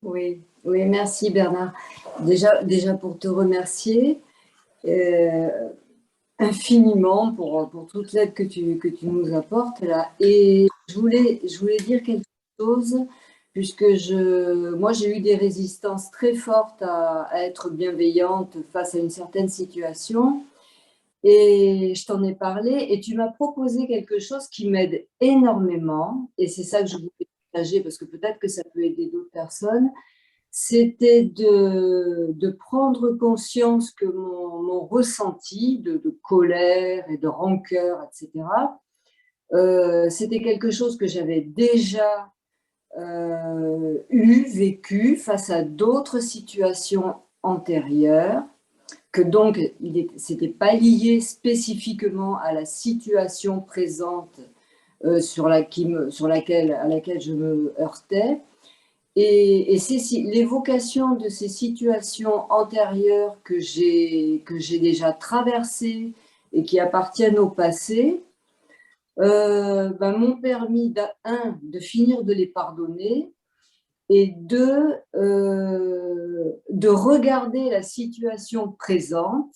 Oui, oui, merci Bernard. Déjà pour te remercier euh, infiniment pour toute l'aide que tu nous apportes là. Et je voulais dire quelque chose, puisque moi j'ai eu des résistances très fortes à être bienveillante face à une certaine situation. Et je t'en ai parlé et tu m'as proposé quelque chose qui m'aide énormément. Et c'est ça que je voulais partager parce que peut-être que ça peut aider d'autres personnes. C'était de prendre conscience que mon ressenti de colère et de rancœur, etc., c'était quelque chose que j'avais déjà vécu face à d'autres situations antérieures, que donc c'était pas lié spécifiquement à la situation présente à laquelle je me heurtais. Et c'est l'évocation de ces situations antérieures que j'ai déjà traversées et qui appartiennent au passé, ben, m'ont permis, de finir de les pardonner et de regarder la situation présente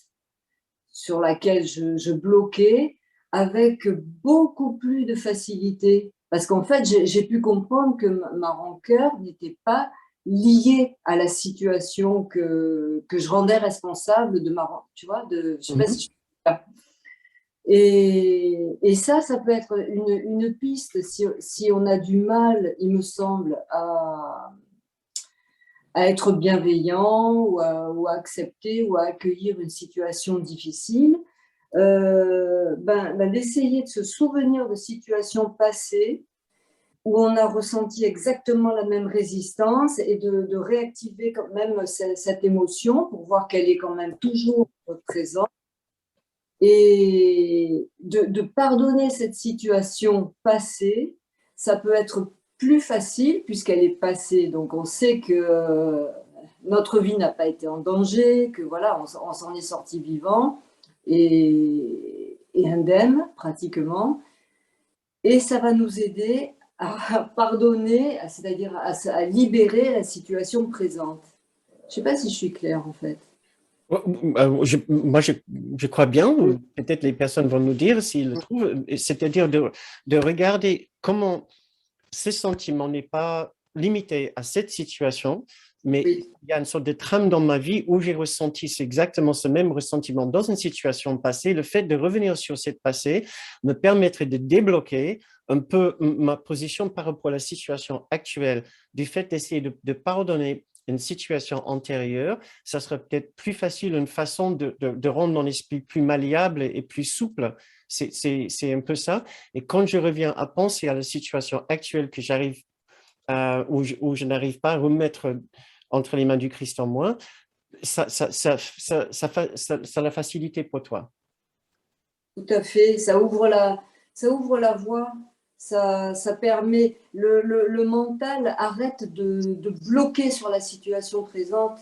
sur laquelle je bloquais avec beaucoup plus de facilité. Parce qu'en fait, j'ai pu comprendre que ma rancœur n'était pas liée à la situation que je rendais responsable de ma rancœur. Tu vois, je sais pas si Mhm. je suis là. Et ça peut être une piste si on a du mal, il me semble, à être bienveillant ou à accepter ou à accueillir une situation difficile, d'essayer de se souvenir de situations passées où on a ressenti exactement la même résistance et de réactiver quand même cette émotion pour voir qu'elle est quand même toujours présente et de pardonner cette situation passée. Ça peut être plus facile puisqu'elle est passée. Donc on sait que notre vie n'a pas été en danger, que voilà, on s'en est sorti vivant et indemne pratiquement. Et ça va nous aider à pardonner, c'est-à-dire à libérer la situation présente. Je ne sais pas si je suis claire en fait. Moi, je crois bien, ou peut-être les personnes vont nous dire s'ils le trouvent, c'est-à-dire de regarder comment ce sentiment n'est pas limité à cette situation, mais Oui. il y a une sorte de trame dans ma vie où j'ai ressenti exactement ce même ressentiment dans une situation passée. Le fait de revenir sur cette passé me permettrait de débloquer un peu ma position par rapport à la situation actuelle, du fait d'essayer de pardonner une situation antérieure, ça serait peut-être plus facile, une façon de rendre mon esprit plus malléable et plus souple. C'est un peu ça. Et quand je reviens à penser à la situation actuelle que j'arrive où je n'arrive pas à remettre entre les mains du Christ en moi, ça l'a facilité pour toi. Tout à fait, ça ouvre la voie, ça permet, le mental arrête de bloquer sur la situation présente.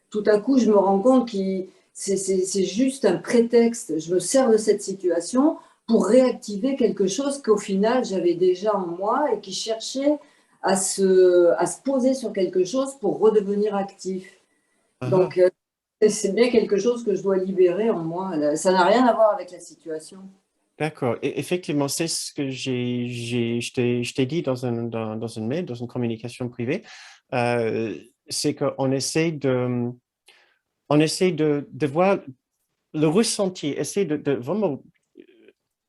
Tout à coup, je me rends compte que c'est juste un prétexte. Je me sers de cette situation pour réactiver quelque chose qu'au final, j'avais déjà en moi et qui cherchait à se poser sur quelque chose pour redevenir actif. Ah, Donc, c'est bien quelque chose que je dois libérer en moi. Ça n'a rien à voir avec la situation. d'accord. Et effectivement, c'est ce que je t'ai dit dans une mail, dans une communication privée. Euh, c'est qu'on essaie de voir le ressenti, essayer de vraiment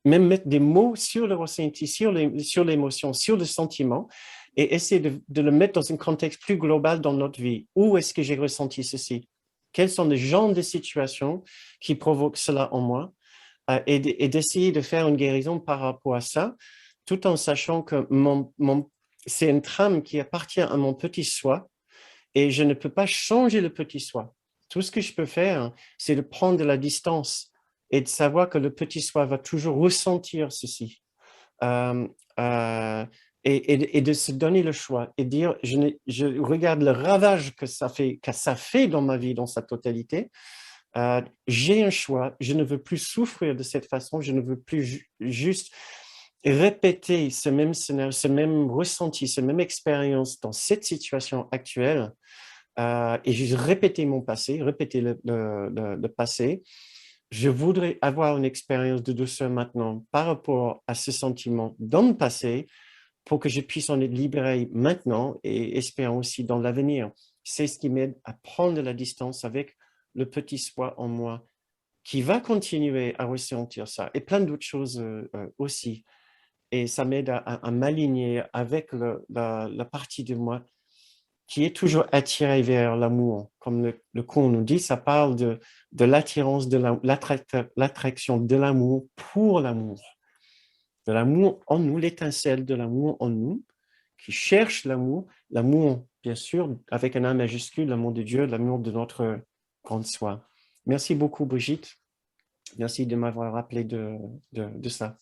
même mettre des mots sur le ressenti, sur l'émotion, sur le sentiment, et essayer de le mettre dans un contexte plus global dans notre vie. Où est-ce que j'ai ressenti ceci? Quels sont les genres de situations qui provoquent cela en moi? Et d'essayer de faire une guérison par rapport à ça, tout en sachant que c'est une trame qui appartient à mon petit soi, et je ne peux pas changer le petit soi. Tout ce que je peux faire, c'est de prendre de la distance et de savoir que le petit soi va toujours ressentir ceci. Euh, euh, et de se donner le choix et dire, je regarde le ravage que ça fait dans ma vie, dans sa totalité. J'ai un choix, je ne veux plus souffrir de cette façon, je ne veux plus juste répéter ce même scénario, ce même ressenti, cette même expérience dans cette situation actuelle, et je répéter mon passé, répéter le passé. Je voudrais avoir une expérience de douceur maintenant par rapport à ce sentiment dans le passé pour que je puisse en être libéré maintenant et espérant aussi dans l'avenir. C'est ce qui m'aide à prendre la distance avec le petit soi en moi qui va continuer à ressentir ça et plein d'autres choses aussi. Et ça m'aide à m'aligner avec la partie de moi qui est toujours attirée vers l'amour. Comme le cours nous dit, ça parle de l'attirance, de l'attraction de l'amour pour l'amour. De l'amour en nous, l'étincelle de l'amour en nous, qui cherche l'amour, bien sûr, avec un A majuscule, l'amour de Dieu, l'amour de notre grande soi. Merci beaucoup, Brigitte. Merci de m'avoir rappelé de ça.